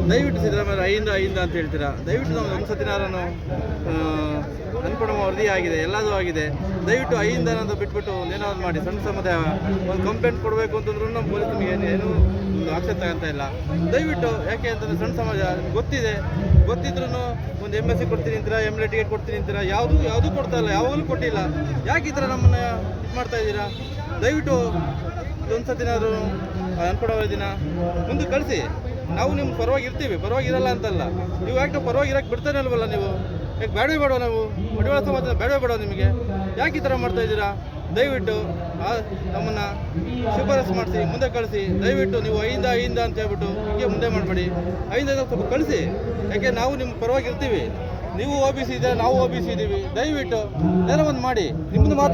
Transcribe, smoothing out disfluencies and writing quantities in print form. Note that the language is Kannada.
ದಯವಿಟ್ಟು ಸಿದ್ದರಾಮಯ್ಯ ಐಂದ ಅಂತ ಹೇಳ್ತೀರಾ. ದಯವಿಟ್ಟು ನಾವು ಒಂದು ಸತಿನಾರನು ಅನ್ಪೂರ್ಣ ವರದಿ ಆಗಿದೆ, ಎಲ್ಲದೂ ಆಗಿದೆ. ದಯವಿಟ್ಟು ಐಂದ ಅನ್ನೋದು ಬಿಟ್ಬಿಟ್ಟು ಏನಾದ್ರು ಮಾಡಿ. ಸಣ್ಣ ಸಮುದಾಯ ಒಂದು ಕಂಪ್ಲೇಂಟ್ ಕೊಡಬೇಕು ಅಂತಂದ್ರೂ ನಮ್ಮ ಪೊಲೀಸ್ ನಿಮಗೆ ಏನೂ ಒಂದು ಆಕ್ಷನ್ ತಗೊಂತ ಇಲ್ಲ. ದಯವಿಟ್ಟು ಯಾಕೆ ಅಂತಂದರೆ ಸಣ್ಣ ಸಮಾಜ ಗೊತ್ತಿದ್ರೂ ಒಂದು MSc ಕೊಡ್ತೀನಿ ಅಂತೀರಾ, MLA ಟಿಕೆಟ್ ಕೊಡ್ತೀನಿ ಅಂತೀರಾ, ಯಾವುದೂ ಕೊಡ್ತಾ ಇಲ್ಲ, ಯಾವಾಗಲೂ ಕೊಟ್ಟಿಲ್ಲ. ಯಾಕೆ ಈ ಥರ ನಮ್ಮನ್ನು ಇದು ಮಾಡ್ತಾ ಇದ್ದೀರಾ? ದಯವಿಟ್ಟು ಒಂದು ಸತಿನಾದರೂ ಅನ್ಪೂರ್ಣ ವರದಿನ ಮುಂದೆ ಕಳಿಸಿ. ನಾವು ನಿಮ್ಮ ಪರವಾಗಿ ಇರ್ತೀವಿ, ಪರವಾಗಿರಲ್ಲ ಅಂತಲ್ಲ. ನೀವು ಯಾಕೆ ನಾವು ಪರವಾಗಿರೋಕ್ಕೆ ಬಿಡ್ತಾನೆ ಅಲ್ವಲ್ಲ ನೀವು? ಯಾಕೆ ಬೇಡವೇ ಬೇಡ? ನಾವು ಮಡಿವಾಳ ಸಮಾಜ ಬೇಡವೇ ಬೇಡ ನಿಮಗೆ? ಯಾಕೆ ಈ ಥರ ಮಾಡ್ತಾ ಇದ್ದೀರಾ? ದಯವಿಟ್ಟು ನಮ್ಮನ್ನು ಶಿಫಾರಸು ಮಾಡಿಸಿ, ಮುಂದೆ ಕಳಿಸಿ. ದಯವಿಟ್ಟು ನೀವು ಐಂದ ಅಂತ ಹೇಳ್ಬಿಟ್ಟು ಹೀಗೆ ಮುಂದೆ ಮಾಡಬೇಡಿ. ಐಂದ ಸ್ವಲ್ಪ ಕಳಿಸಿ. ಯಾಕೆ ನಾವು ನಿಮ್ಮ ಪರವಾಗಿ ಇರ್ತೀವಿ. ನೀವು OBC ಇದೆ, ನಾವು OBC ಇದ್ದೀವಿ. ದಯವಿಟ್ಟು ಏನೋ ಒಂದು ಮಾಡಿ. ನಿಮ್ಮದು ಮಾತು